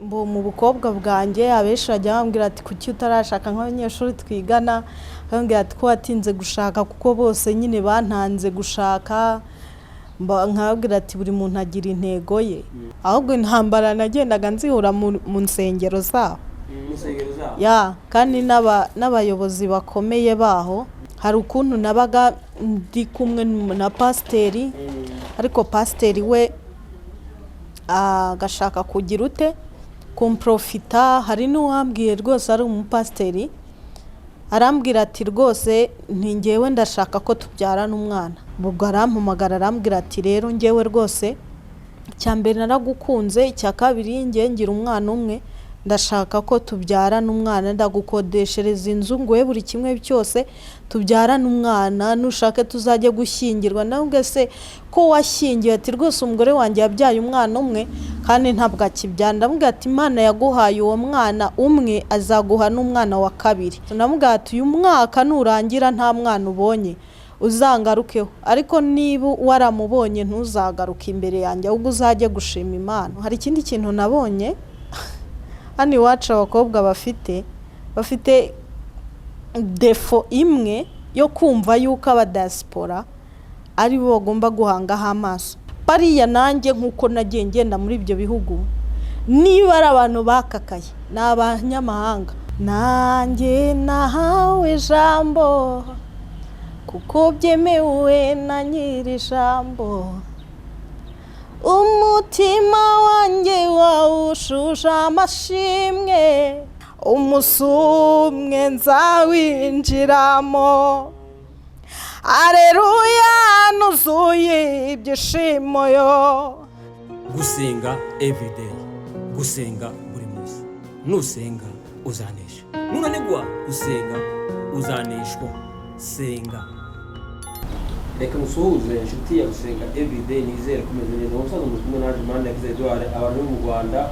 mu bukobwa bwanjye abenshi bajya bambwira ati kuki utarashaka nk'abanyeshuri twigana, bambwira ati ko watinze gushaka kuko bose nyine bantanze gushaka, nkabwira ati buri muntu agira intego ye. Ahubwo intambara nagendaga nzihura mu nsengero zabo, kandi n'abayobozi bakomeye baho. Hari ukuntu nabaga ndi kumwe na pasiteri, ariko pasiteri we agashaka kugira ute kumprofita. Hari n'uwambwiye rwose ari umupasiteri, arambwira ati rwose ngewe ndashaka ko tubyarana umwana. Ubwo arampamagara arambwira ati rero ngewe rwose icya mbere naragukunze, icya kabiri ngewe ngira umwana umwe, ndashaka ko tubyarana umwana, ndagukodeshereza inzu nguhe buri kimwe cyose tubyarana umwana, nushake tuzajye gushyingirwa. Nabwo se ko washyingiwe? Ati rwose umugore wanjye yabyaye umwana umwe kandi ntabwo akibyara. Ndamubwira ati Imana yaguhaye uwo mwana umwe, azaguha n'umwana wa kabiri. Ndamubwira ati uyu mwaka nurangira nta mwana ubonye uzangarukeho, ariko niba waramubonye ntuzagaruke imbere yanjye, ahubwo uzajye gushima Imana. Hari ikindi kintu nabonye hano iwacu abakobwa bafite defo imwe yo kumva yuko abadiaspora ari bo bagomba guhangaho amaso. Bariya nanjye nk'uko nagiye ngenda muri ibyo bihugu, niba ari abantu bakakaye ni abanyamahanga. Nanjye nahawe ijambo kuko byemewe na nyiri ijambo, umutima wanjye wawushuje amashimwe, umusumwe nzawinjiramo. Aleluya, nuzuye ibyishimo yo. Gusenga everyday, gusenga buri munsi. Nusenga uzanesha, nunanigwa gusenga uzaneshwa. Senga. Reka musuhuze inshuti ya gusenga everyday, nizere kumeze neza. Umusaza mutumwe naje Imana yagize Edouard, abantu mu Rwanda,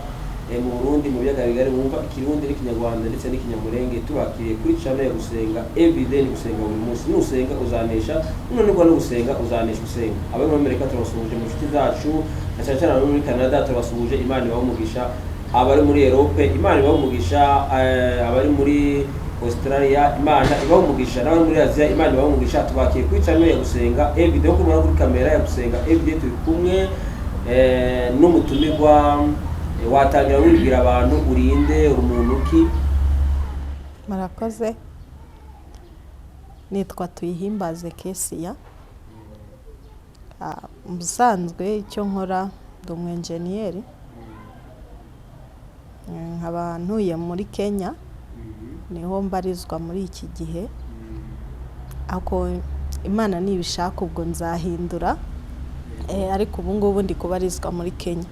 mu Burundi, mu biyaga bigari bumva ikirundi n'ikinyarwanda ndetse n'ikinyamurenge, tubakiriye kuri channel ya gusenga everyday. Ni gusenga buri munsi, nusenga uzanesha, nunanigwa no gusenga uzanesha. Gusenga abari muri Amerika turabasuhuje, mu nshuti zacu na cyane cyane muri Canada turabasuhuje, Imana ibahe umugisha. Abari muri Europe, Imana ibahe umugisha. Abari muri Australia, Imana ibahe umugisha. N'abari muri Asia, Imana ibahe umugisha. Tubakiye kuri channel ya gusenga everyday, uko mubona kuri kamera ya gusenga everyday turi kumwe n'umutumirwa. Watangira wibwira abantu urinde, uri umuntu ki? Murakoze, nitwa Tuyihimbaze Kesia. Musanzwe icyo nkora ndi umwenjeniyeri, nkaba ntuye muri Kenya, niho mbarizwa muri iki gihe. Ako Imana nibishaka ubwo nzahindura, ariko ubu ngubu ndi kubarizwa muri Kenya.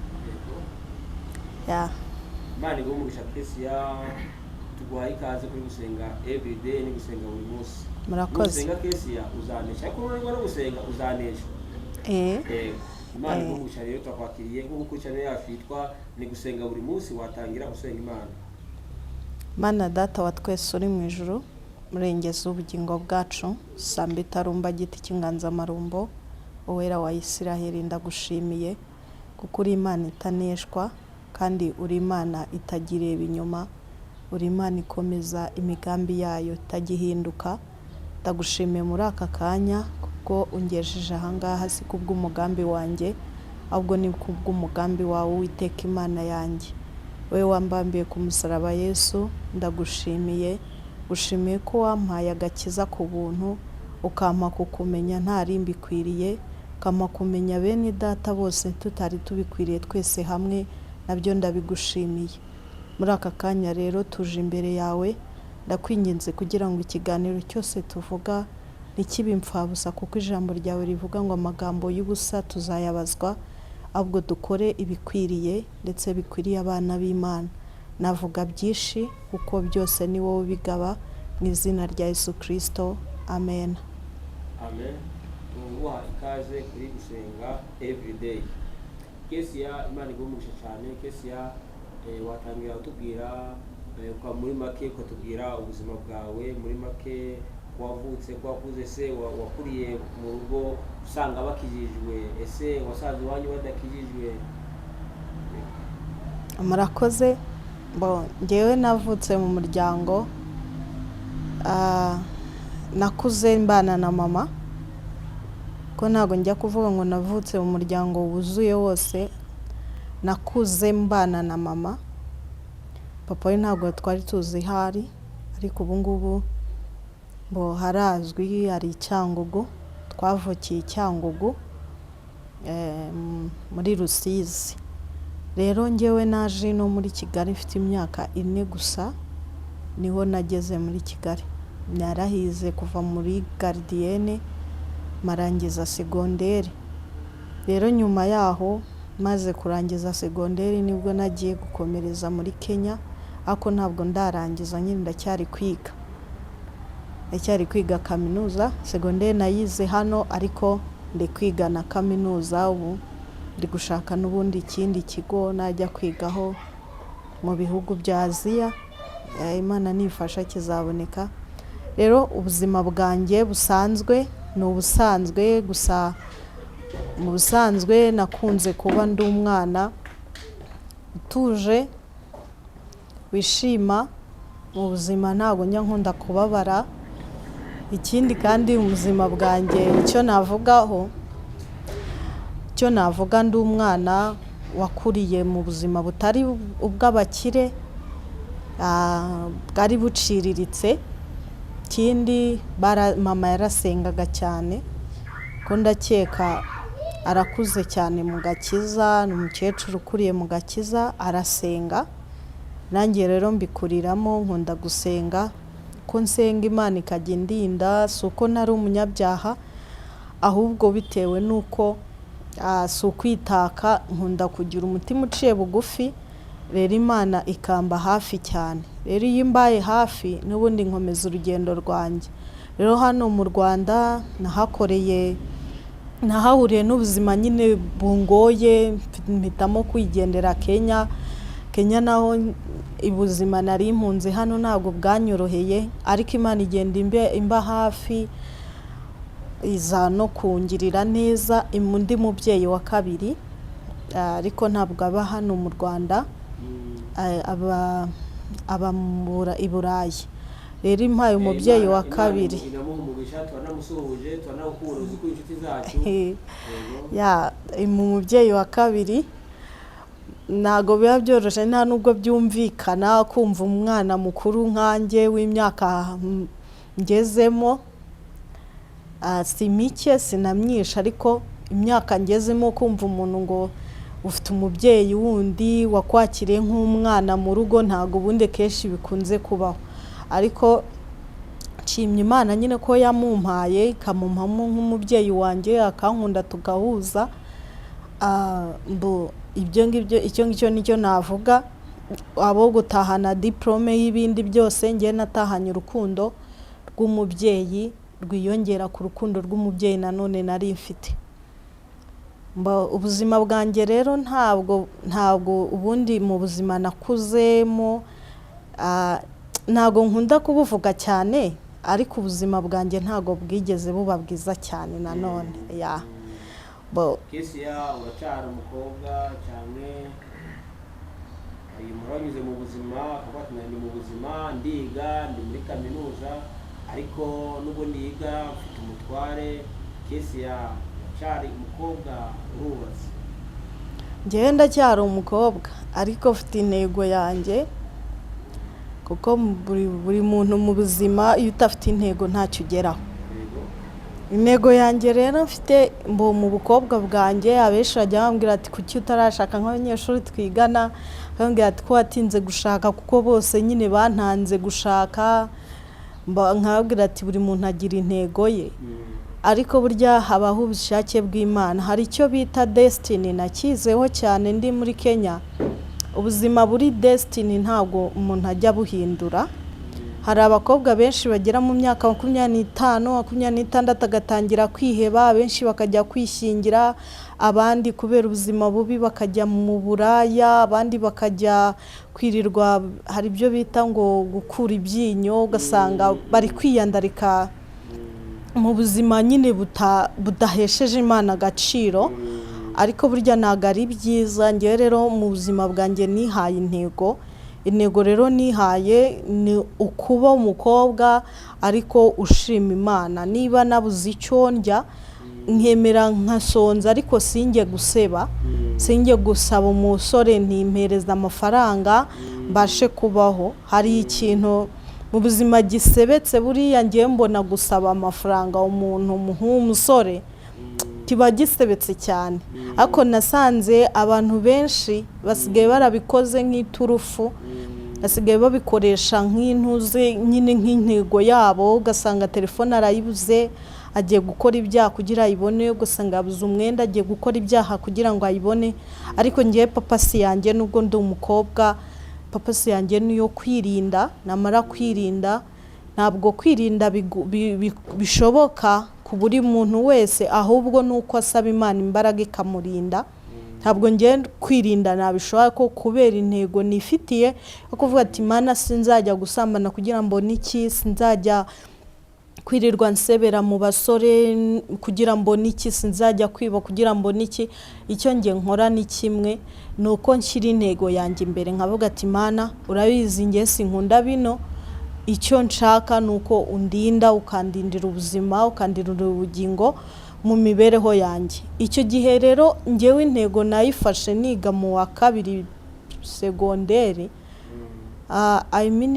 Imana ibahe umugisha Kesia, tuguhaye ikaze kuri gusenga everyday, ni gusenga buri munsi. Murakoze. Gusenga Kesia uzanesha, ariko nunanigwa no gusenga uzanesha. Imana ibahe umugisha. Rero twakwakiriye nk'uko kuri channel yacu yitwa ni gusenga buri munsi. Watangira gusenga Imana. Mana data wa twese uri mu ijuru, murengeza ubugingo bwacu, samba itarumba giti cy'inganzamarumbo, uwera wa Isiraheli, ndagushimiye kuko uri Imana itaneshwa, kandi uri Imana itagireba inyuma, uri Imana ikomeza imigambi yayo itagihinduka. Ndagushimiye muri aka kanya kuko ungejeje ahangaha, si kubw'umugambi wanjye ahubwo ni kubw'umugambi wawe Uwiteka Imana yanjye. Wewe wambambiye ku musaraba Yesu, ndagushimiye. Gushimiye ko wampaye agakiza ku buntu, ukampa kukumenya nta rimbi kwiriye, ukampa kumenya bene data bose tutari tubikwiriye twese hamwe, nabyo ndabigushimiye. Muri aka kanya rero tuje imbere yawe, ndakwinginze kugira ngo ikiganiro cyose tuvuga ntikibe impfabusa, kuko ijambo ryawe rivuga ngo amagambo y'ubusa tuzayabazwa, ahubwo dukore ibikwiriye ndetse bikwiriye abana b'Imana. Navuga byinshi kuko byose ni wowe bigaba, mu izina rya Yesu Kristo, amen. Amen. Tuguha ikaze kuri gusenga everyday. Kesia, Imana ibahe umugisha cyane. Kesia, watangira utubwira kwa muri make, ko tubwira ubuzima bwawe muri make, wavutse kwakuze, se wakuriye mu rugo usanga bakijijwe, ese wasanze wanyu badakijijwe? murakoze. Ngewe navutse mu muryango, nakuze mbana na mama, ko ntabwo njya kuvuga ngo navutse mu muryango wuzuye wose. Nakuze mbana na mama, papa we ntabwo twari tuzi hari, ariko ubu ngubu harazwi, hari Cyangugu, twavukiye Cyangugu muri Rusizi. Rero ngewe naje no muri Kigali mfite imyaka 4 gusa, niho nageze muri Kigali. Narahize kuva muri gardienne marangiza segonderi. Rero nyuma yaho maze kurangiza segonderi nibwo nagiye gukomereza muri Kenya, ariko ntabwo ndarangiza, nyine ndacyari kwiga kaminuza. Segonderi nayize hano, ariko ndi kwiga na kaminuza. Ubu ndi gushaka n'ubundi ikindi kigo najya kwigaho mu bihugu bya Aziya, Imana nifasha kizaboneka. Rero ubuzima bwanjye busanzwe ni ubusanzwe gusa. Mu busanzwe nakunze kuba ndi umwana utuje, wishima mu buzima, ntabwo njya nkunda kubabara. Ikindi kandi mu buzima bwanjye icyo navuga ndi umwana wakuriye mu buzima butari ubw'abakire, bwari buciriritse. Ikindi mama yarasengaga cyane, ko ndakeka arakuze cyane mu gakiza, ni umukecuru ukuriye mu gakiza, arasenga. Nanjye rero mbikuriramo, nkunda gusenga, ko nsenga Imana ikajya indinda. Si uko nari umunyabyaha, ahubwo bitewe n'uko si ukwitaka, nkunda kugira umutima uciye bugufi. Rero Imana ikamba hafi cyane. Rero iyo imbaye hafi n'ubundi nkomeza urugendo rwanjye. Rero hano mu Rwanda nahahuriye n'ubuzima nyine bungoye, mpitamo kwigendera Kenya. Kenya naho ubuzima nari impunzi hano ntabwo bwanyoroheye, ariko Imana igenda imba hafi, iza no kungirira neza. Undi mubyeyi wa kabiri, ariko ntabwo aba hano mu Rwanda, aba i Burayi. Rero impaye umubyeyi wa kabiri, umubyeyi wa kabiri ntago biba byoroshye, nta nubwo byumvikana kumva umwana mukuru nkanjye w'imyaka ngezemo, si mike sinamyisha, ariko imyaka ngezemo kumva umuntu ngo ufite umubyeyi wundi wakwakiriye nk'umwana mu rugo, ntago ubundi kenshi bikunze kubaho. Ariko nshimye Imana nyine ko yamumpaye, ikamumpamo nk'umubyeyi wanjye, akankunda tugahuza. Icyo ngicyo nicyo navuga. Abo gutahana diplome y'ibindi byose, njye natahanye urukundo rw'umubyeyi rwiyongera ku rukundo rw'umubyeyi nanone nari mfite. Ubuzima bwanjye rero ntabwo ubundi mu buzima nakuzemo, ntabwo nkunda kubuvuga cyane, ariko ubuzima bwanjye ntabwo bwigeze buba bwiza cyane nanone. Kesiya uracyari umukobwa cyane, muranyuze mu buzima, akavuga ati ndi mu buzima, ndiga, ndi muri kaminuza, ariko nubwo ndiga mfite umutware. Kesiya uracyari umukobwa, urubatse? Njyewe ndacyari umukobwa, ariko mfite intego yanjye, kuko buri muntu mu buzima iyo udafite intego ntacyo ugeraho. Intego yanjye rero mfite mu bukobwa bwanjye, abenshi bajya bambwira ati kuki utarashaka nk'abanyeshuri twigana, bambwira ati ko watinze gushaka, kuko bose nyine bantanze gushaka. Nkababwira ati buri muntu agira intego ye, ariko burya habaho ubushake bw'Imana. Hari icyo bita destiny, nakizeho cyane ndi muri Kenya. Ubuzima buri destiny ntabwo umuntu ajya buhindura. Hari abakobwa benshi bagera mu myaka 25, 26 agatangira kwiheba, benshi bakajya kwishingira, abandi kubera ubuzima bubi bakajya mu buraya, abandi bakajya kwirirwa, hari ibyo bita ngo gukura ibyinyo, ugasanga bari kwiyandarika mu buzima nyine budahesheje Imana agaciro. ariko burya ntabwo ari byiza. Ngewe rero mu buzima bwanjye nihaye intego rero nihaye ni ukuba umukobwa ariko ushima Imana. Niba nabuze icyo ndya nkemera nkasonza ariko sinjye guseba, sinjye gusaba umusore ntimpereza amafaranga mbashe kubaho. Hari ikintu mu buzima gisebetse buriya ngiye mbona gusaba amafaranga umuntu nk'umusore kiba gisebetse cyane, ariko nasanze abantu benshi basigaye barabikoze nk'iturufu, basigaye babikoresha nk'intuze nyine nk'intego yabo. Ugasanga telefone arayibuze agiye gukora ibyaha kugira ayibone, ugasanga yabuze umwenda agiye gukora ibyaha kugira ngo ayibone. Ariko ngiye papasi yanjye nubwo ndi umukobwa, papasi yanjye niyo kwirinda. Namara kwirinda, ntabwo kwirinda bishoboka ku buri muntu wese, ahubwo nuko asaba Imana imbaraga ikamurinda. Ntabwo ngiye kwirinda nabishobora ko kubera intego nifitiye yo kuvuga ati Imana sinzajya gusambana kugira ngo niki, sinzajya kwirirwa nsebera mu basore kugira ngo niki, sinzajya kwiba kugira ngo niki. Icyo ngiye nkora ni kimwe, nuko nshyira intego yanjye imbere nkavuga ati Imana urabizi ngiye sinkunda bino, icyo nshaka nuko undinda, ukandindira ubuzima, ukandindira ubugingo mu mibereho yanjye. Icyo gihe rero ngewe intego nayifashe niga mu wa 2 segonderi,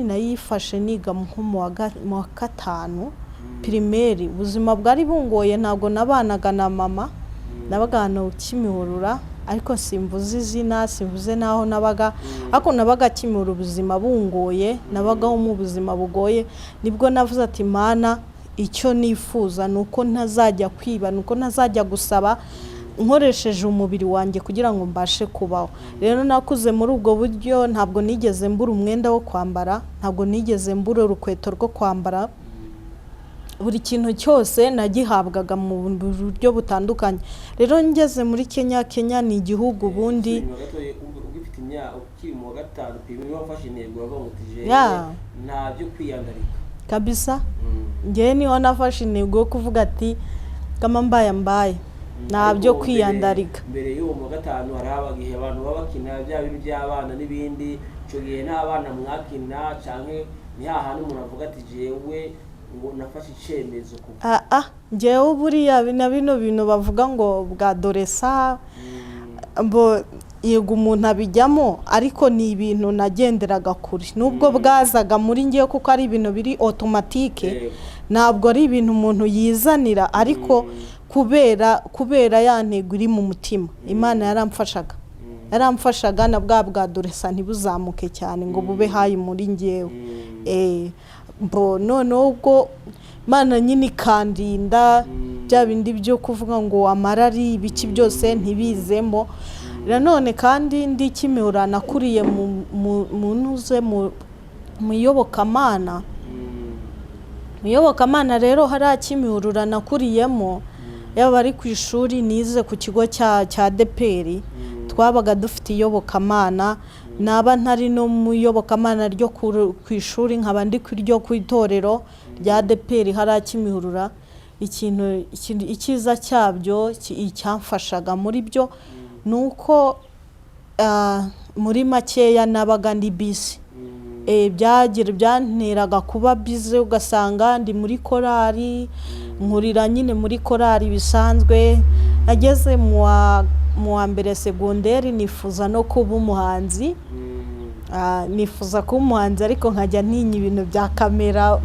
nayifashe niga mu wa 5 primaire. Ubuzima bwari bungoye, ntabwo nabanaga na mama, nabaga hano Kimihurura, ariko simvuze izina, simvuze naho nabaga, ariko nabaga Kimihurura. Ubuzima bungoye, nabagaho mu buzima bugoye. Nibwo navuze ati Mana icyo nifuza nuko ntazajya kwiba, nuko ntazajya gusaba nkoresheje umubiri wanjye kugira ngo mbashe kubaho. Rero nakuze muri ubwo buryo, ntabwo nigeze mbura umwenda wo kwambara, ntabwo nigeze mbura urukweto rwo kwambara. Buri kintu cyose nagihabwaga mu buryo butandukanye. Rero ngeze muri Kenya ni igihugu bundi nta byo kwiyandarika kabisa. Ngewe niho nafashe intego yo kuvuga ati kama mbaye nta byo kwiyandarika. Mbere y'uwo mu wa 5 hari abagihe abantu babakina bya bintu by'abana n'ibindi, cyo gihe nta bana mwakina canke ni hahandi umuntu avuga ati jewe ngo nafashe icyemezo ngewe buriya bino bintu bavuga ngo bwa doresa mbo yego umuntu abijyamo, ariko ni ibintu nagenderaga kuri, nubwo bwazaga muri ngewe kuko ari ibintu biri automatique, ntabwo ari ibintu umuntu yizanira, ariko kubera ya ntego iri mu mutima. Imana yaramfashaga na bwa doresa ntibuzamuke cyane ngo bube hayi muri ngewe. Noneho ubwo Imana nyine ikandinda bya bindi byo kuvuga ngo amarari ibiki byose ntibizemo. Nanone kandi ndi Kimihurura nakuriye mu iyobokamana. Mu iyobokamana rero hari Kimihurura nakuriyemo, yaba ari ku ishuri nize ku kigo cya ADEPR, twabaga dufite iyobokamana. Naba ntari no mu iyobokamana ryo ku ishuri, nkaba ndi kuryo ku itorero rya ADEPR hari Kimihurura. Ikiza cyabyo icyamfashaga muri byo nuko muri makeya nabaga ndi busy. Byanteraga kuba busy, ugasanga ndi muri korali, nkurira nyine muri korali bisanzwe. Nageze mu wa 1 segonderi nifuza no kuba umuhanzi. Nifuza kuba umuhanzi ariko nkajya ntinya ibintu bya kamera.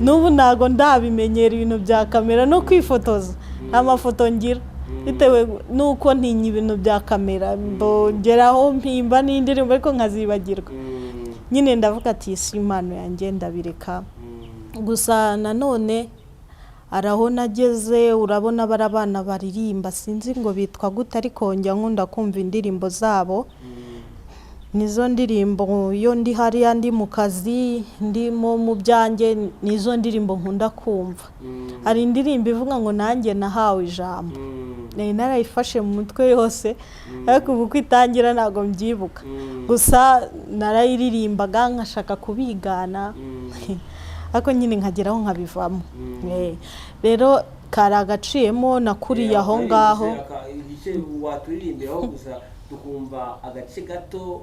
N'ubu ntago ndabimenyera ibintu bya kamera no kwifotoza, amafoto ngira bitewe nuko ntinya ibintu bya kamera. Mbongeraho mpimba n'indirimbo ariko nkazibagirwa. Nyine ndavuga ati si impano yanjye ndabireka. Gusa nanone araho nageze, urabona barabana baririmba, sinzi ngo bitwa gute, ariko njya nkunda kumva indirimbo zabo. Nizo ndirimbo iyo ndi hariya ndi mu kazi, ndimo mu byanjye, nizo ndirimbo nkunda kumva. Hari indirimbo ivuga ngo nanjye nahawe ijambo, narayifashe mu mutwe yose, ariko ubu kwitangira ntago mbyibuka. Gusa narayiririmbaga nkashaka kubigana, ariko nyine nkageraho nkabivamo. Rero karagaciyemo nakuriye aho ngaho. igice waturirimbiraho gusa tukumva agace gato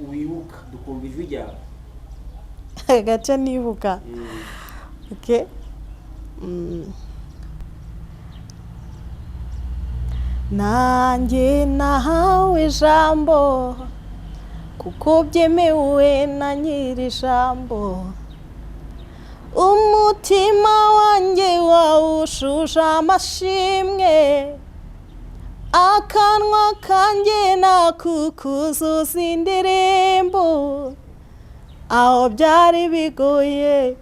wibuka dukumva ijwi ryawe agace nibuka okay nanjye nahawe ijambo kuko byemewe na nyiri ijambo umutima wanjye wawushuje amashimwe akanwa kanjye nakukuzuza indirimbo aho byari bigoye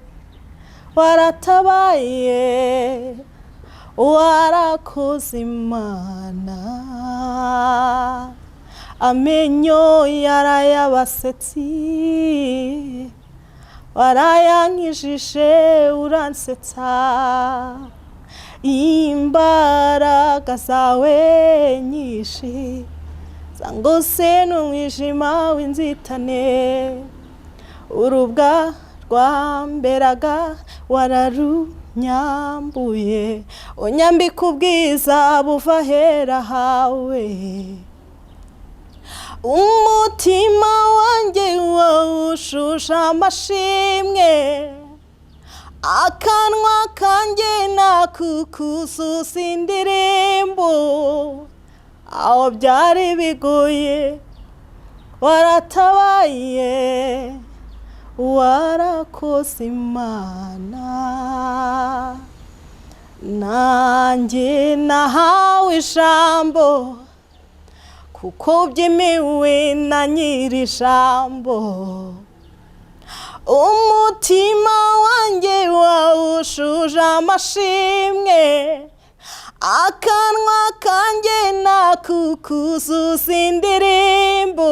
waratabaye warakoze Imana amenyo yarayabasetsi warayankijije uransetsa imbaraga zawe nyinshi zangose n'umwijima w'inzitane urubwa rwamberaga wararunyambuye unyambika ubwiza buva hera hawe umutima wanjye wawushuje amashimwe akanwa kanjye nakukuzuza indirimbo aho byari bigoye waratabaye warakoze Imana nanjye nahawe ijambo kuko byemewe na nyiri ijambo umutima wanjye wawushuje amashimwe akanwa kanjye nakukuzuza indirimbo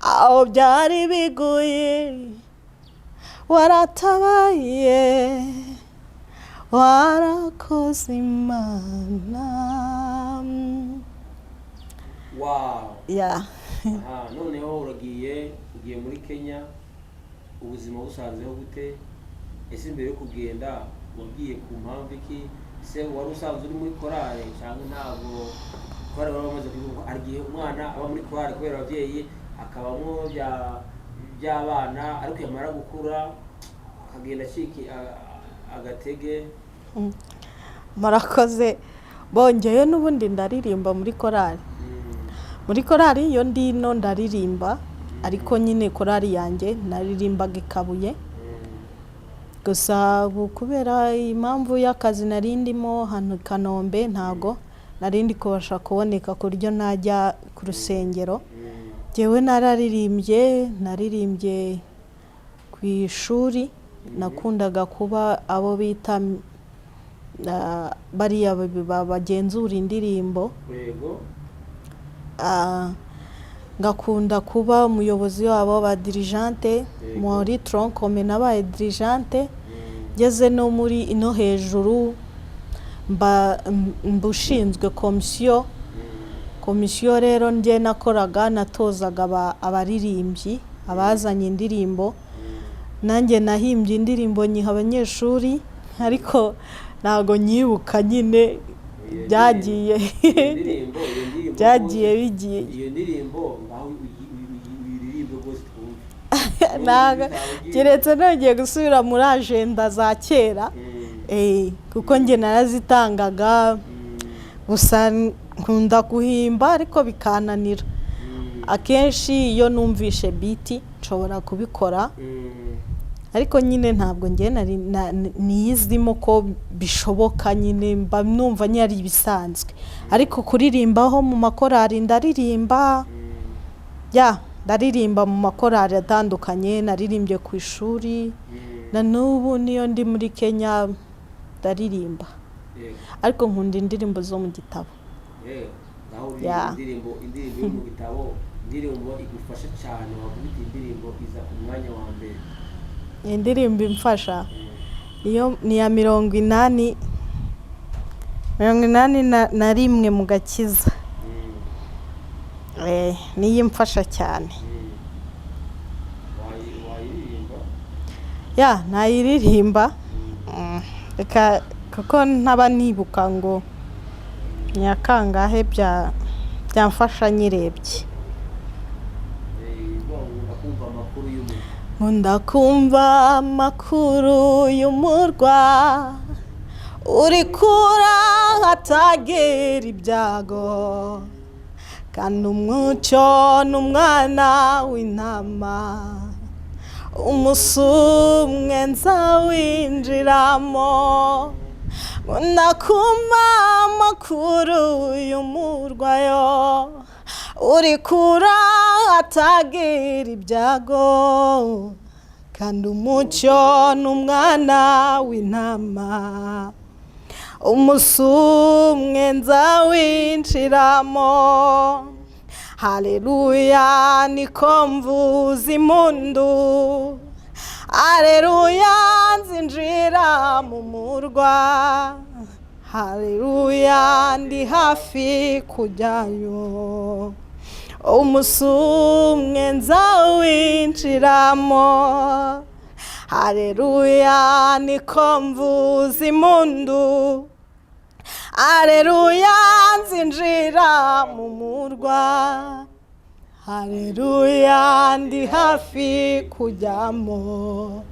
aho byari bigoye waratabaye warakoze Imana wow yeah noneho ugiye muri Kenya ubuzima busanzeho gute ese imbere yo kugenda wagiye ku mpamvu iki se wari usanzwe uri muri korale cyangwa ntabwo korale wari wamaze kuvuga arigiye umwana aba muri korale kubera ababyeyi akabamo by'abana ariko yamara gukura akagenda aciki agatege murakoze bongeye n'ubundi ndaririmba muri korali iyo ndino ndaririmba ariko nyine korali yanjye naririmbaga ikabuye gusa kubera impamvu y'akazi narindimo hano Kanombe ntago narindi kubasha kuboneka ku buryo najya ku rusengero jewe naririmbye ku ishuri nakundaga kuba abo bita bariya bagenzura indirimbo ngakunda kuba umuyobozi wabo ba dirigente muri troncome nabaye dirigente ngeze no muri ino hejuru mbushinzwe komisiyo rero njye nakoraga natozaga abaririmbyi abazanye indirimbo nanjye nahimbye indirimbo nyiha abanyeshuri ariko ntago nyibuka nyine byagiye bigiye iyo ndirimbo ngaho uririmbe rwose twumva keretse nongeye gusubira muri agenda za kera kuko njye narazitangaga gusa nkunda guhimba ariko bikananira akenshi iyo numvishe biti nshobora kubikora ariko nyine ntabwo njye niyizimo ko bishoboka nyine mba numva nyari ibisanzwe ariko kuririmbaho mu makorari ndaririmba ndaririmba mu makorari atandukanye naririmbye ku ishuri na n'ubu niyo ndi muri Kenya ndaririmba ariko nkunda indirimbo zo mu gitabo indirimbo yo mu gitabo indirimbo igufasha cyane wakubita indirimbo iza ku mwanya wa mbere indirimbo imfasha niyo ni ya 80 na rimwe mu gakiza niyo imfasha cyane nayiririmba reka kuko ntaba nibuka ngo nyakangahe byamfasha nyirebye. kumva amakuru y'umuntu Nkunda kumva amakuru y'umurwa uri kura hatagera ibyago, kandi umucyo n'umwana w'intama umunsi umwe nzawinjiramo. Nkunda kumva amakuru y'umurwa yo uri kura hatagera ibyago, kandi umucyo n'umwana w'intama umunsi umwe nzawinjiramo. Haleluya niko mvuza impundu, haleluya nzinjira mu murwa, haleluya ndi hafi kujyayo, umunsi umwe nzawinjiramo. Haleluya niko mvuza impundu, haleluya nzinjira mu murwa, haleluya ndi hafi kujyamo,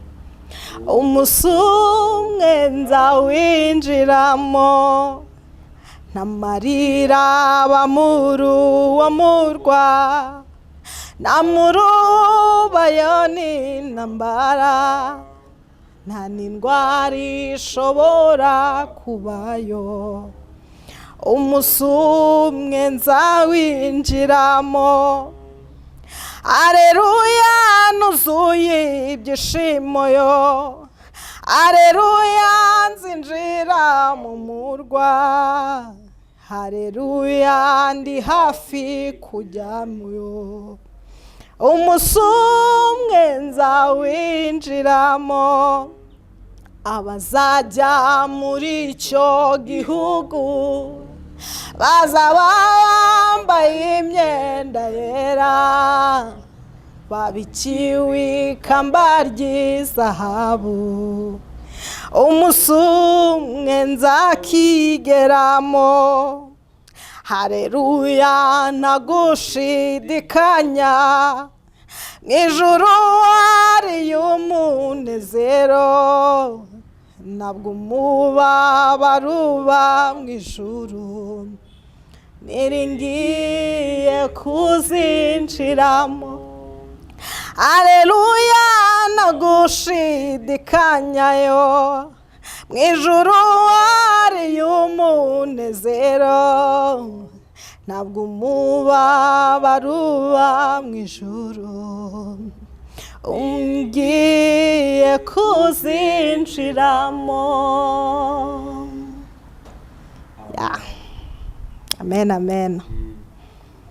umunsi umwe nzawinjiramo. Ntamarira aba muri uwo murwa, nta murubayo n'intambara, nta n'indwara ishobora kubayo, umunsi umwe nzawinjiramo. Haleluya nuzuye ibyishimo yo, haleluya nzinjira mu murwa, haleluya ndi hafi kujyayo, umunsi umwe nzawinjiramo. Abazajya muri icyo gihugu bazaba bambaye imyenda yera, babikiwe ikamba ry'izahabu, umunsi umwe nzakigeramo. Haleluya ntagushidikanya, mu ijuru hariyo umunezero, ntabwo umubabaro uba mu ijuru, niringiye kuzinjiramo. Haleluya nagushidikanyayo, mu ijuru hariyo umunezero, ntabwo umubabaro uba mu ijuru, ngiye kuzinjiramo. Amen, amen.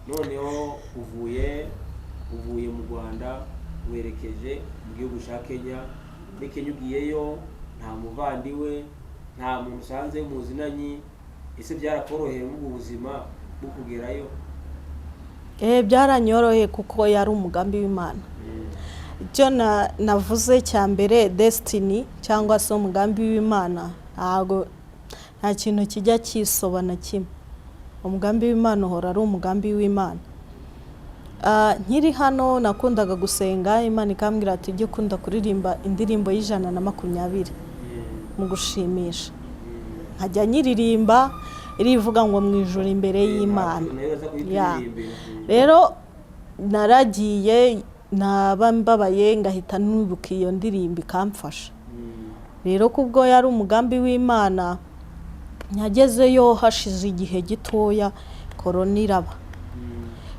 noneho uvuye mu Rwanda werekeje mu gihugu cya Kenya. Muri Kenya ugiyeyo nta muvandimwe, nta muntu usanze muzinanyi, ese byarakoroheye mu buzima bwo kugerayo? Byaranyoroheye kuko yari umugambi w'Imana. Icyo navuze cya mbere, destiny cyangwa se umugambi w'Imana, nta kintu kijya kisobana kimwe. Umugambi w'Imana uhora ari umugambi w'Imana. Nkiri hano nakundaga gusenga, Imana ikambwira ati ujye ukunda kuririmba indirimbo y'120 mu gushimisha. Nkajya nyiririmba irivuga ngo mu ijuru imbere y'Imana. Rero naragiye naba mbabaye ngahita nibuka iyo ndirimbo ikamfasha. Rero kubwo yari umugambi w'Imana, nyagezeyo hashize igihe gitoya korona iraba.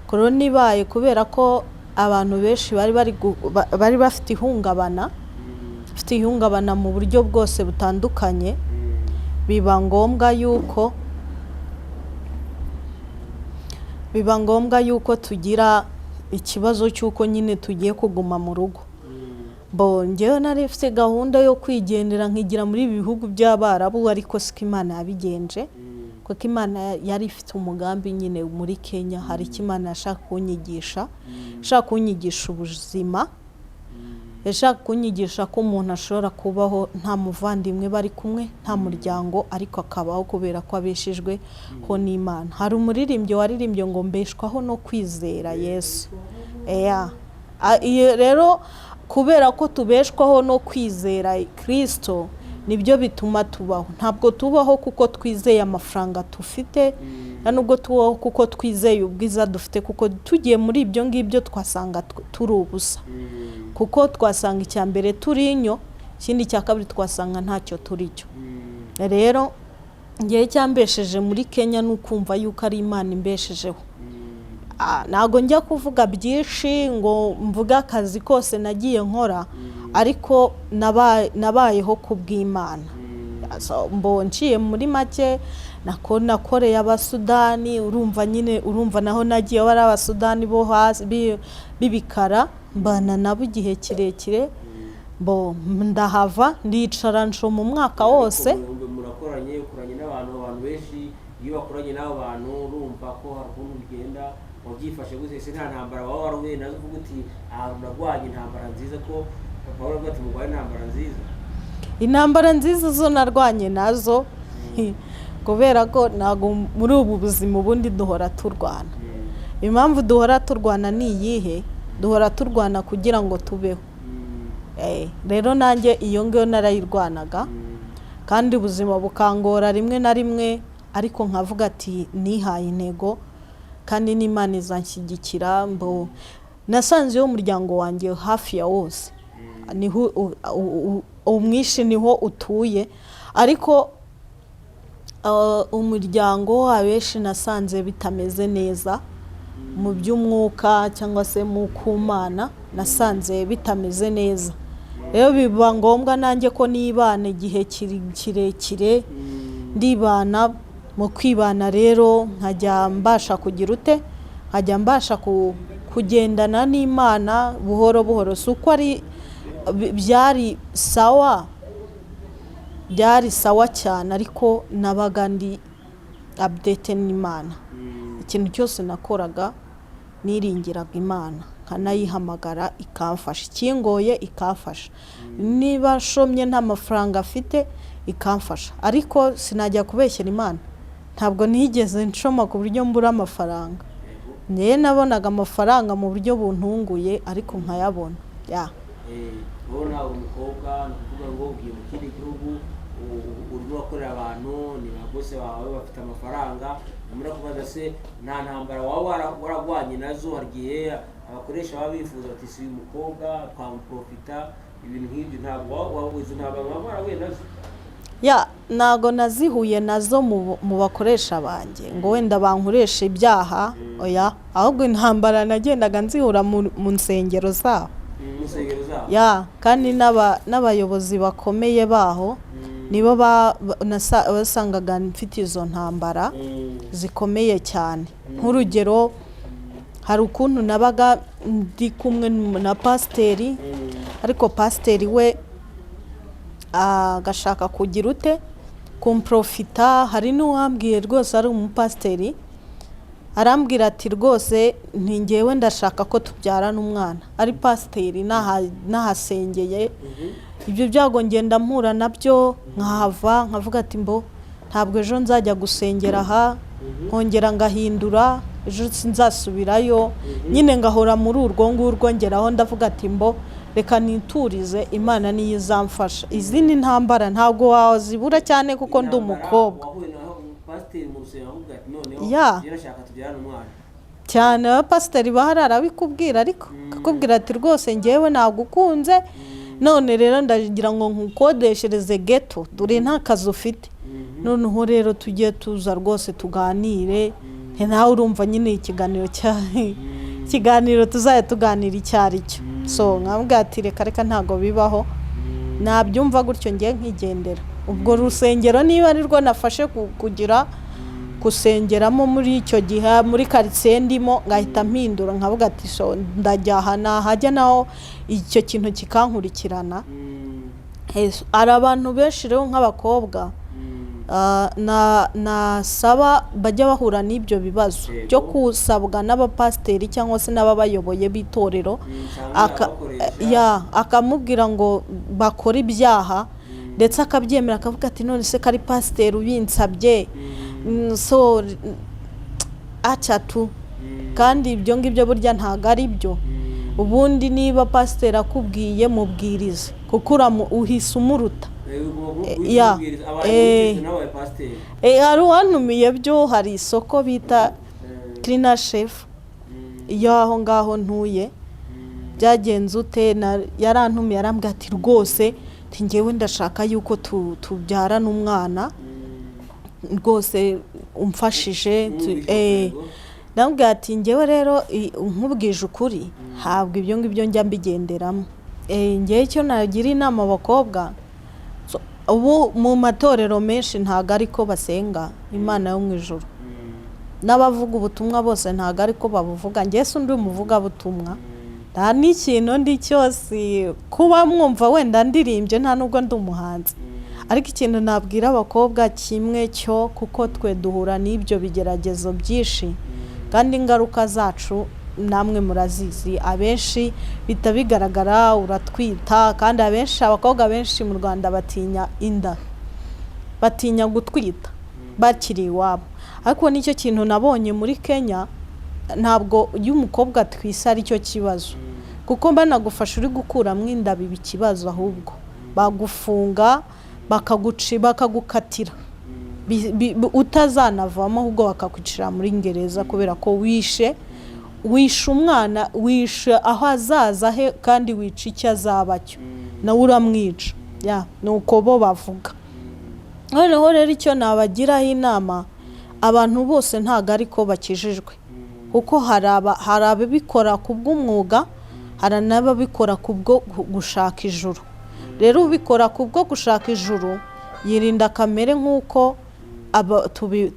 Korona ibaye kubera ko abantu benshi bari bafite ihungabana, mu buryo bwose butandukanye, biba ngombwa yuko tugira ikibazo cy'uko nyine tugiye kuguma mu rugo. Njyewe nari mfite gahunda yo kwigendera nkigira muri ibi bihugu by'Abarabu, ariko siko Imana yabigenje, kuko Imana yari ifite umugambi nyine muri Kenya. Hari icyo Imana yashaka kunyigisha, ishaka kunyigisha ubuzima yashaka kunyigisha ko umuntu ashobora kubaho nta muvandimwe bari kumwe, nta muryango, ariko akabaho kubera ko abeshejwe ho n'Imana. Hari umuririmbyi waririmbye ngo mbeshwaho no kwizera Yesu. Rero kubera ko tubeshwaho no kwizera Kristo nibyo bituma tubaho. Ntabwo tubaho kuko twizeye amafaranga dufite, nubwo tubaho kuko twizeye ubwiza dufite, kuko tugiye muri ibyo ngibyo twasanga turi ubusa, kuko twasanga icya mbere turi inyo, ikindi cya kabiri twasanga ntacyo turi cyo. Rero ngiye cyambesheje muri Kenya n'ukumva yuko ari Imana imbeshejeho. Ntago njya kuvuga byinshi ngo mvuga akazi kose nagiye nkora, ariko nabayeho kubw'Imana. Nciye muri make nakoreye Abasudani, urumva naho nagiye bari Abasudani bo hasi bibikara, mbana nabo igihe kirekire, ndahava ndicara nshoma umwaka wose. Murakoranye n'abantu benshi, iyo bakoranye n'abo bantu urumva ko hari ukuntu bigenda wabyifashe gute? Se nta ntambara waba warahuye nazo uvuga uti ahantu nagwanye intambara nziza, ko papa waravuga ati mugwaye intambara nziza? Intambara nziza zo narwanye nazo kubera ko ntago muri ubu buzima ubundi duhora turwana. Impamvu duhora turwana ni iyihe? Duhora turwana kugira ngo tubeho. Rero nanjye iyo ngiyo narayirwanaga, kandi ubuzima bukangora rimwe na rimwe, ariko nkavuga ati nihaye intego kandi n'Imana izanshyigikira. Nasanze umuryango wanjye hafi ya wose niho umwishi niho utuye, ariko umuryango abenshi nasanze bitameze neza mu by'umwuka cyangwa se mu kumana, nasanze bitameze neza. Rero biba ngombwa nanjye ko nibana igihe kirekire, ndibana. Mu kwibana rero nkajya mbasha kugira ute, nkajya mbasha kugendana n'Imana buhoro buhoro. Si uko ari byari sawa cyane, ariko nabaga ndi update n'Imana. Ikintu cyose nakoraga niringiraga Imana, nkanayihamagara ikamfasha, ikingoye ikamfasha. Niba nshomye nta mafaranga afite ikamfasha, ariko sinajya kubeshyera Imana. Ntabwo nigeze nshoma ku buryo mbura amafaranga. Ngiye nabonaga amafaranga mu buryo buntunguye, ariko nkayabona. Ubona umukobwa nukuvuga ngo ugiye mu kindi gihugu, urimo wakorera abantu, ni bose bawe bafite amafaranga, muri kubaza se nta ntambara waba waragwanye nazo? Hari igihe abakoresha baba bifuza bati si uyu mukobwa twamuprofita, ibintu nk'ibyo ntabwo wabuze, ntabwo waba warahuye nazo? Ntago nazihuye nazo mu bakoresha banjye ngo wenda bankoresha ibyaha, ahubwo intambara nagendaga nzihura mu nsengero zabo. Kandi n'abayobozi bakomeye baho nibo basangaga mfite izo ntambara zikomeye cyane. Nk'urugero, hari ukuntu nabaga ndi kumwe na pasiteri, ariko pasiteri we agashaka kugira ute kumprofita. Hari n'uwambwiye rwose ari umupasiteri, arambwira ati rwose ntingewe ndashaka ko tubyarana umwana. Ari pasiteri nahasengeye, ibyo byago ngenda mpura nabyo nkahava, nkavuga ati ntabwo ejo nzajya gusengera aha, nkongera ngahindura, ejo sinzasubirayo. Nyine ngahora muri urwo ngurwo, ngeraho ndavuga ati reka niturize, Imana niyo izamfasha. Izindi ntambara ntabwo wazibura cyane kuko ndi umukobwa. Cyane abapasiteri baharara bikubwira, ariko kakubwira ati rwose ngewe nagukunze, none rero ndagira ngo nkukodeshereze geto, dore nta kazi ufite, noneho rero tujye tuza rwose tuganire. Nawe urumva nyine ikiganiro tuzajya tuganira icyo ari cyo. Nkabwira ati reka ntago bibaho, nabyumva gutyo ngiye nkigendera. Ubwo rusengero niba ari rwo nafashe kugira gusengeramo muri icyo gihe, muri karitsiye ndimo, ngahita mpindura nkavuga ati ndajya aha nahajya naho icyo kintu kikankurikirana. Hari abantu benshi rero nk'abakobwa nasaba bajya bahura n'ibyo bibazo Yego. byo kusabwa n'abapasiteri cyangwa se n'ababayoboye b'itorero akamubwira ngo bakore ibyaha ndetse akabyemera akavuga ati none se kari pasiteri ubinsabye so acatu kandi ibyo ngibyo burya ntabwo ari byo. Ubundi niba pasiteri akubwiye mubwirize kuko uhise umuruta. Hari uwantumiye byo, hari isoko bita Cleaner Chef y'aho ngaho ntuye. Byagenze ute? Yarantumiye arambwira ati rwose ngewe ndashaka yuko tubyarana umwana rwose umfashije. Ndambwira ati ngewe rero nkubwije ukuri ntabwo ibyo ngibyo njya mbigenderamo. Ngewe icyo nagira inama abakobwa, ubu mu matorero menshi ntabwo ariko basenga Imana yo mu ijuru, n'abavuga ubutumwa bose ntabwo ariko babuvuga. Ngewe se undi umuvugabutumwa nta n'ikintu ndi cyose kuba mwumva wenda ndirimbye nta nubwo ndi umuhanzi, ariko ikintu nabwira abakobwa kimwe cyo, kuko twe duhura n'ibyo bigeragezo byinshi kandi ingaruka zacu namwe murazizi. Abenshi bita bigaragara uratwita, kandi abenshi abakobwa benshi mu Rwanda batinya inda, batinya gutwita bakiri iwabo. Ariko nicyo kintu nabonye muri Kenya, ntabwo iyo umukobwa twise ari cyo kibazo, kuko banagufasha uri gukuramo inda biba ikibazo, ahubwo bagufunga bakagukatira utazanavamo, ahubwo bakakwicira muri gereza kubera ko wishe umwana, wishe aho azaza he kandi wica icyo azaba cyo, nawe uramwica. nuko bo bavuga. Noneho rero icyo nabagiraho inama, abantu bose ntabwo ariko bakijijwe, kuko hari ababikora kubw'umwuga, hari n'ababikora kubwo gushaka ijuru. Rero ubikora kubwo gushaka ijuru yirinda kamere nk'uko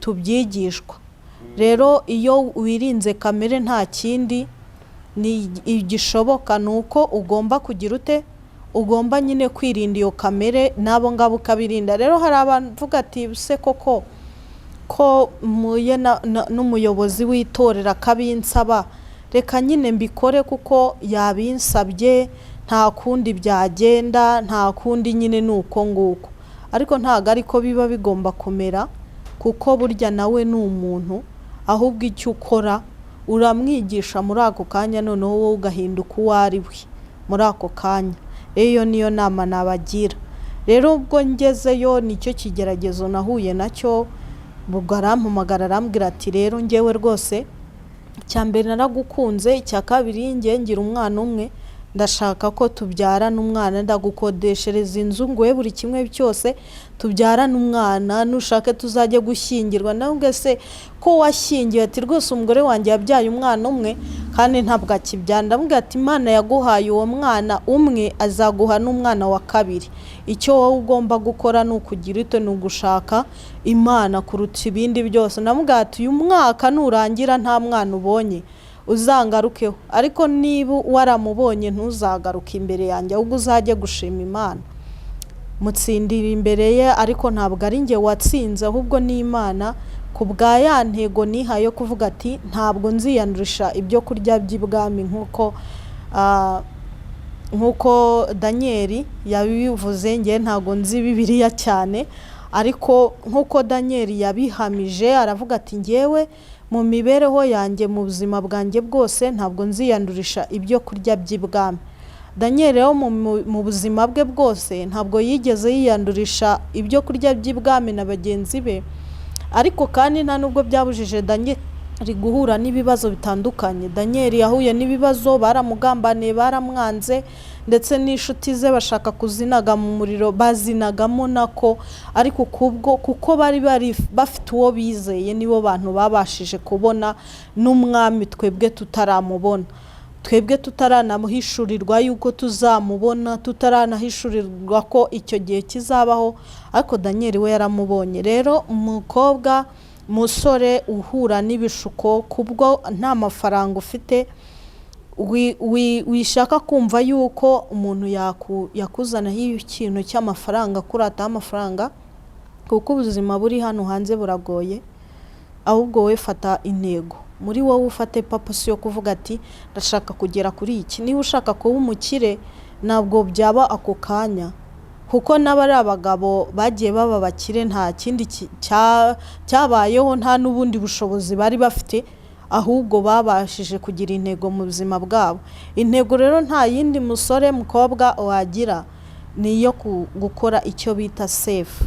tubyigishwa. Rero iyo wirinze kamere nta kindi ni igishoboka, nuko ugomba kugira ute, ugomba nyine kwirinda iyo kamere nabo ngabo ukabirinda. Rero hari abavuga ati se koko ko muye n'umuyobozi w'itorero akabinsaba, reka nyine mbikore kuko yabinsabye, nta kundi byagenda, nta kundi nyine nuko nguko. Ariko ntabwo ariko biba bigomba kumera, kuko burya nawe ni umuntu, ahubwo icyo ukora uramwigisha muri ako kanya, noneho wowe ugahinduka uwo ari we muri ako kanya. Iyo niyo nama nabagira. Rero ubwo ngezeyo nicyo kigeragezo nahuye nacyo, ubwo arampamagara arambwira ati rero ngewe rwose icyambere naragukunze, icya kabiri ngiye ngira umwana umwe, ndashaka ko tubyarana umwana, ndagukodeshereza inzu nguhe buri kimwe cyose, tubyarana umwana, nushake tuzajye gushyingirwa. Nabwo se ko washyingiwe? Ati rwose umugore wanjye yabyaye umwana umwe kandi ntabwo akibyara. Ndamubwira ati Imana yaguhaye uwo mwana umwe, azaguha n'umwana wa kabiri. Icyo wowe ugomba gukora ni ukugira ito, ni ugushaka Imana kuruta ibindi byose. Ndamubwira ati uyu mwaka nurangira nta mwana ubonye, uzangarukeho, ariko niba waramubonye ntuzagaruke imbere yanjye, ahubwo uzajye gushima Imana, mutsindira imbere ye. Ariko ntabwo ari njye watsinze, ahubwo ni Imana, ku bwa ya ntego nihaye yo kuvuga ati ntabwo nziyandurisha ibyo kurya by'ibwami nk'uko Daniel yabivuze. Nge ntabwo nzi Bibiliya cyane, ariko nk'uko Daniel yabihamije, aravuga ati ngewe mu mibereho yanjye, mu buzima bwanjye bwose, ntabwo nziyandurisha ibyo kurya by'ibwami. Daniel rero mu buzima bwe bwose ntabwo yigeze yiyandurisha ibyo kurya by'ibwami na bagenzi be, ariko kandi nta nubwo byabujije Daniel guhura n'ibibazo bitandukanye. Daniel yahuye n'ibibazo, baramugambaniye, baramwanze, ndetse n'inshuti ze bashaka kuzinaga mu muriro, bazinagamo nako. Ariko kuko bari bafite uwo bizeye, nibo bantu babashije kubona n'umwami twebwe tutaramubona, twebwe tutaranamuhishurirwa yuko tuzamubona, tutaranahishurirwa ko icyo gihe kizabaho, ariko Daniel we yaramubonye. Rero umukobwa, musore uhura n'ibishuko kubwo nta mafaranga ufite, wishaka kumva yuko umuntu yakuzanaho ikintu cy'amafaranga, kurataho amafaranga, kuko ubuzima buri hano hanze buragoye. Ahubwo wowe fata intego muri wowe, ufate purpose yo kuvuga ati ndashaka kugera kuri iki. Niba ushaka kuba umukire ntabwo byaba ako kanya, kuko n'abari abagabo bagiye baba bakire nta kindi cyabayeho, nta n'ubundi bushobozi bari bafite, ahubwo babashije kugira intego mu buzima bwabo. Intego rero nta yindi musore mukobwa wagira, ni iyo gukora icyo bita save,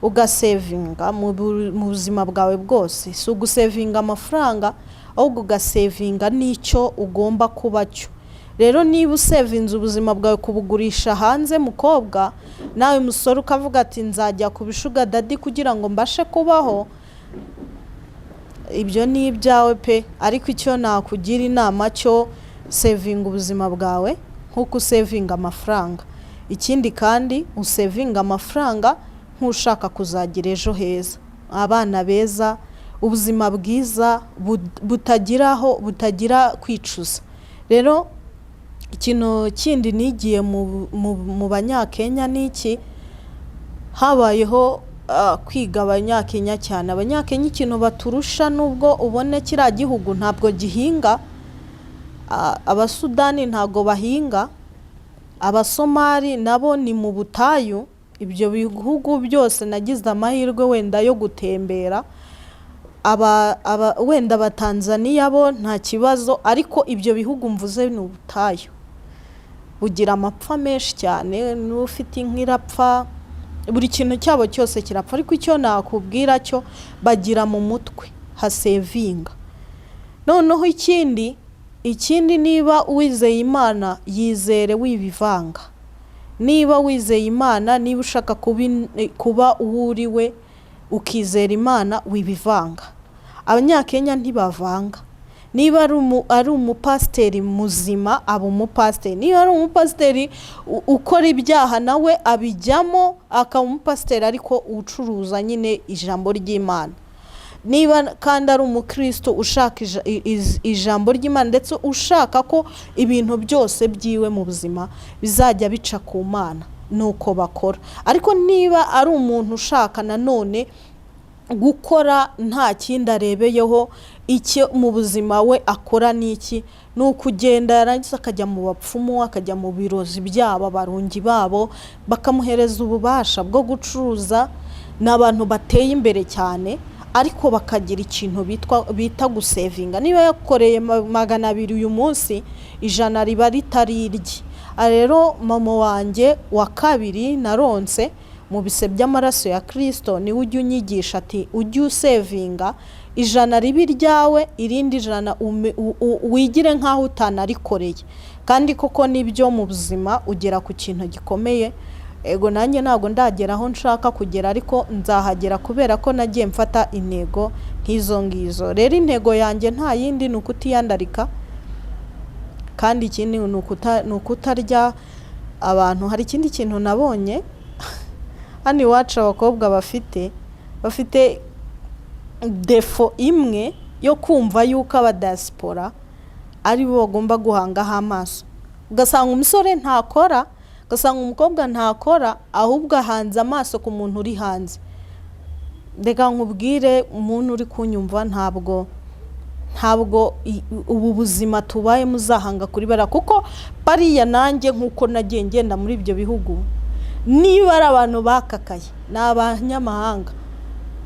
ugasevinga mu buzima bwawe bwose. Si ugusevinga amafaranga, ahubwo ugasevinga n'icyo ugomba kuba cyo. Rero niba usevinze ubuzima bwawe kubugurisha hanze mukobwa, nawe musore ukavuga ati nzajya ku bishuga dadi kugira ngo mbashe kubaho, ibyo ni ibyawe pe. Ariko icyo nakugira inama cyo, sevinga ubuzima bwawe nk'uko usevinga amafaranga. Ikindi kandi usevinga amafaranga nk'ushaka kuzagira ejo heza, abana beza, ubuzima bwiza butagira kwicuza. Rero ikintu kindi nigiye mu banyakenya niki, habayeho kwiga abanyakenya cyane. Abanyakenya ikintu baturusha, nubwo ubone kiriya gihugu ntabwo gihinga, abasudani ntabwo bahinga, abasomali nabo ni mu butayu. Ibyo bihugu byose nagize amahirwe wenda yo gutembera. Wenda abatanzaniya bo nta kibazo, ariko ibyo bihugu mvuze ni ubutayu, bugira amapfa menshi cyane. N'ufite inka irapfa, buri kintu cyabo cyose kirapfa. Ariko icyo nakubwira cyo, bagira mu mutwe hasevinga. Noneho ikindi niba wizeye Imana, yizere wibivanga. Niba wizeye Imana, niba ushaka kuba uwo uriwe, ukizera Imana, wibivanga. Abanyakenya ntibavanga. Niba ari umupasiteri muzima, aba umupasiteri. Niba ari umupasiteri ukora ibyaha, nawe abijyamo akaba umupasiteri ariko ucuruza nyine ijambo ry'Imana. Niba kandi ari umukristo ushaka ijambo ry'Imana, ndetse ushaka ko ibintu byose byiwe mu buzima bizajya bica ku Mana, nuko bakora. Ariko niba ari umuntu ushaka nanone gukora nta kindi arebeyeho, icyo mu buzima we akora niki, ni ukugenda yarangiza akajya mu bapfumu, akajya mu birozi byabo, abarungi babo, bakamuhereza ububasha bwo gucuruza. N'abantu bateye imbere cyane, ariko bakagira ikintu bita gusevinga. Niba yakoreye 200 uyu munsi, 100 riba ritari irye. Rero mama wanjye wa kabiri naronse mu bise by'amaraso ya Kristo, ni ujye unyigisha ati ujye usevinga 100 ribi ryawe, irindi 100 wigire nkaho utanarikoreye. Kandi koko nibyo mu buzima ugera ku kintu gikomeye. Ego nanjye ntago ndagera aho nshaka kugera, ariko nzahagera kubera ko nagiye mfata intego nk'izo ngizo. Rero intego yanjye nta yindi ni ukutiyandarika, kandi ikindi ni ukutarya abantu. Hari ikindi kintu nabonye hano iwacu, abakobwa bafite defo imwe yo kumva yuko abadiaspora ari bo bagomba guhangaho amaso. Ugasanga umusore ntakora, ugasanga umukobwa ntakora, ahubwo ahanze amaso ku muntu uri hanze. Reka nkubwire umuntu uri kunyumva, ntabwo ubu buzima tubaye muzahanga kuri bara, kuko bariya nanjye nkuko nagiye ngenda muri ibyo bihugu, niba ari abantu bakakaye ni abanyamahanga.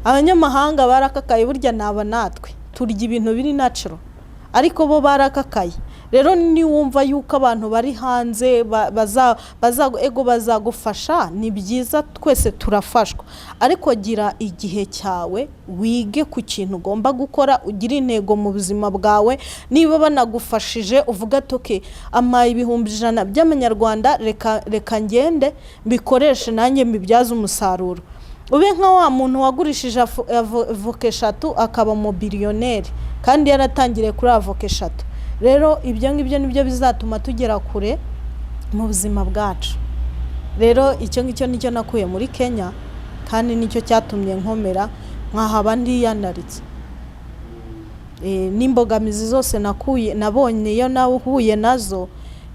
Abanyamahanga barakakaye, burya naba natwe turya ibintu biri natural, ariko bo barakakaye. Rero niwumva yuko abantu bari hanze bazagufasha, ni byiza, twese turafashwa. Ariko gira igihe cyawe, wige ku kintu ugomba gukora, ugire intego mu buzima bwawe. Niba banagufashije uvuga toke amaye 100 by'amanyarwanda, reka ngende mbikoreshe nanjye mbibyaza umusaruro. Ube nka wa muntu wagurishije avoka 3 akaba mu biliyoneri, kandi yaratangiriye kuri avoka 3. Rero ibyo ngibyo nibyo bizatuma tugera kure mu buzima bwacu. Rero icyo ngicyo nicyo nakuye muri Kenya, kandi nicyo cyatumye nkomera nkahaba ndiyandaritse. N'imbogamizi zose nabonye iyo nahuye nazo,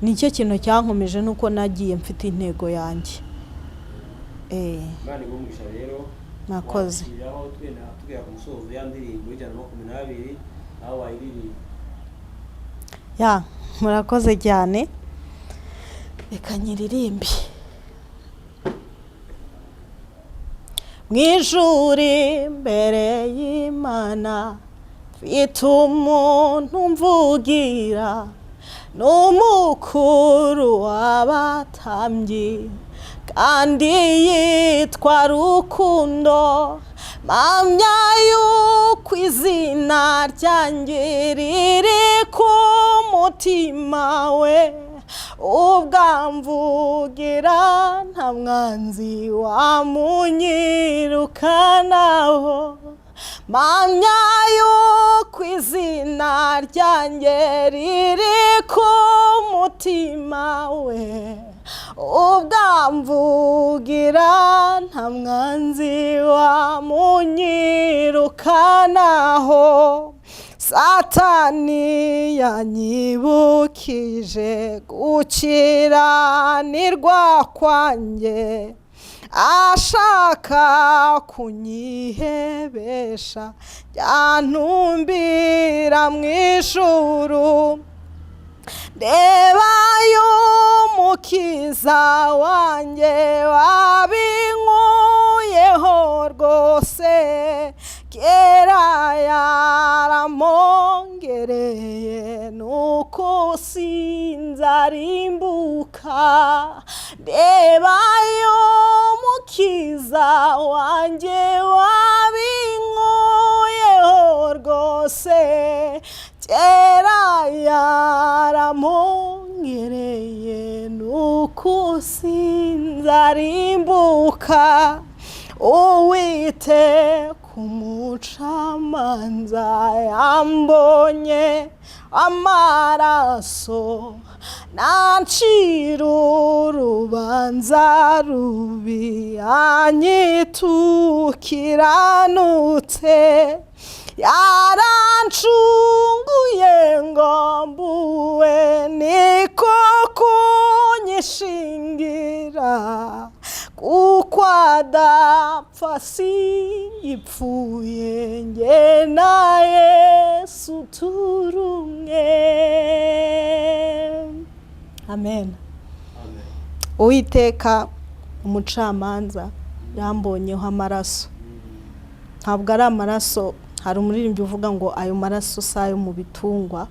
nicyo kintu cyankomeje, nuko nagiye mfite intego yanjye. Imana igumugisha rero. Mwakoze. aho twenda tugera ku musozo ya ndirimbo y'ijana na 20 aho wayiririmba. Ya, murakoze cyane. Reka nyiririmbe. Mwijuri mbere y'Imana mfite umuntu mvugira n'umukuru w'abatambyi kandi yitwa Rukundo, mpamya yuko izina ryanjye riri ku mutima we, ubwamvugira nta mwanzi wamunyirukanaho, mpamya yuko izina ryanjye riri ku mutima we, ubwamvugira nta mwanzi wamunyirukanaho. Satani yanyibukije gukiranirwa kwanjye, ashaka kunyihebesha yantumbira mu ijuru. Ndebayo umukiza wanjye wabinkuyeho rwose, kera yaramongereye nuko sinzarimbuka. Ndebayo umukiza wanjye wabinkuyeho rwose, kera yaramongereye nuko sinzarimbuka. Uwiteka umucamanza yambonye amaraso, nancira urubanza rubi, anyitukiranutse. Yarancunguye ngo mbuwe, niko kunyishingira, kuko adapfa siyipfuye, njye na Yesu turumwe. Amen. Uwiteka umucamanza yambonyeho amaraso. Ntabwo ari amaraso, hari umuririmbyi uvuga ngo ayo maraso si ayo mu bitungwa,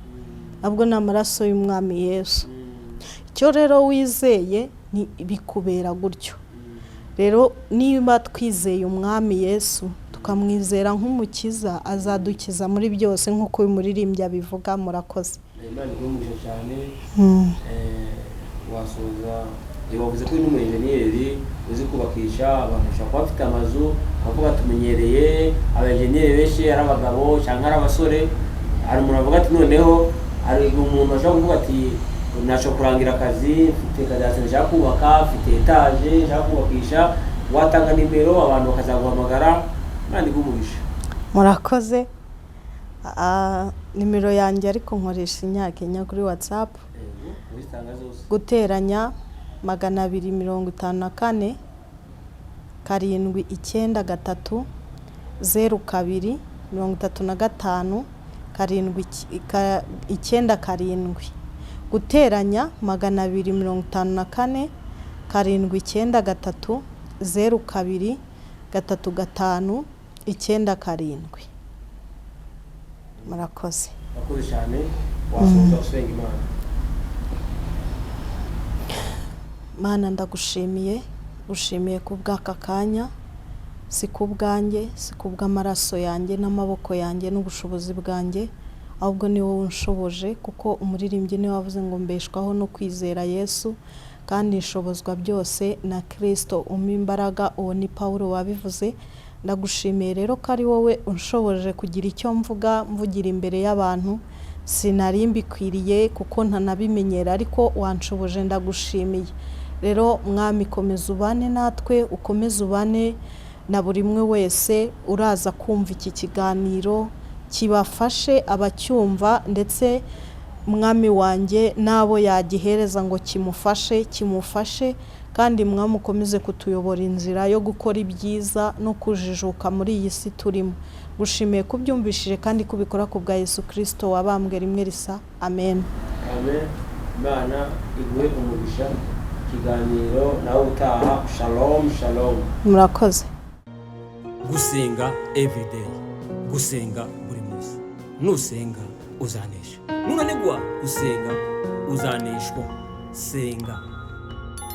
ahubwo ni amaraso y'umwami Yesu. Icyo rero wizeye bikubera gutyo. Rero niba twizeye umwami Yesu tukamwizera nk'umukiza, azadukiza muri byose nk'uko uyu muririmbyi abivuga. Murakoze. Imana igumuje cyane. Wasoza wavuze ko uri n'umuenjeniyeri uzi kubakisha abantu, bashobora kuba bafite amazu bavuga tumenyereye abaenjeniyeri benshi ari abagabo cyangwa ari abasore. Hari umuntu avuga ati noneho hari umuntu ashobora kuvuga ati nashobora kurangira akazi, mfite kadasiteri nshaka kubaka, mfite etaje nshaka kubakisha, watanga nimero abantu bakazaguhamagara. Imana igumugisha. Murakoze. Nimero yanjye ariko nkoresha inyakenya kuri WhatsApp, guteranya 254 793 02 35 797, guteranya 254 793 02 35 97. Murakoze. Murakoze cyane. Wasoza gusenga Imana. Mana ndagushimiye, ushimiye ku bw'aka kanya, si ku bwanjye, si ku bw'amaraso yanjye n'amaboko yanjye n'ubushobozi bwanjye, ahubwo ni wowe unshoboje, kuko umuririmbyi niwe wavuze ngo mbeshwaho no kwizera Yesu kandi nshobozwa byose na Kristo umpa imbaraga. Uwo ni Pawulo wabivuze. Ndagushimiye rero ko ari wowe unshoboje kugira icyo mvugira imbere y'abantu, sinari mbikwiriye kuko ntanabimenyera, ariko wanshoboje. Ndagushimiye rero mwami, komeza ubane natwe, ukomeze ubane na buri umwe wese uraza kumva iki kiganiro, kibafashe abacyumva ndetse mwami wanjye n'abo yagihereza ngo kimufashe kandi mwami ukomeze kutuyobora inzira yo gukora ibyiza no kujijuka muri iyi si turimo. Gushimiye kubyumvishije kandi kubikora ku bwa Yesu Kristo wabambwe rimwe risa. Amen. Amen. Imana iguhe umugisha. Ikiganiro nawe utaha. Shalom shalom. Murakoze. Gusenga everyday, gusenga buri munsi. Nusenga uzanesha. Nunanigwa gusenga uzaneshwa. Senga.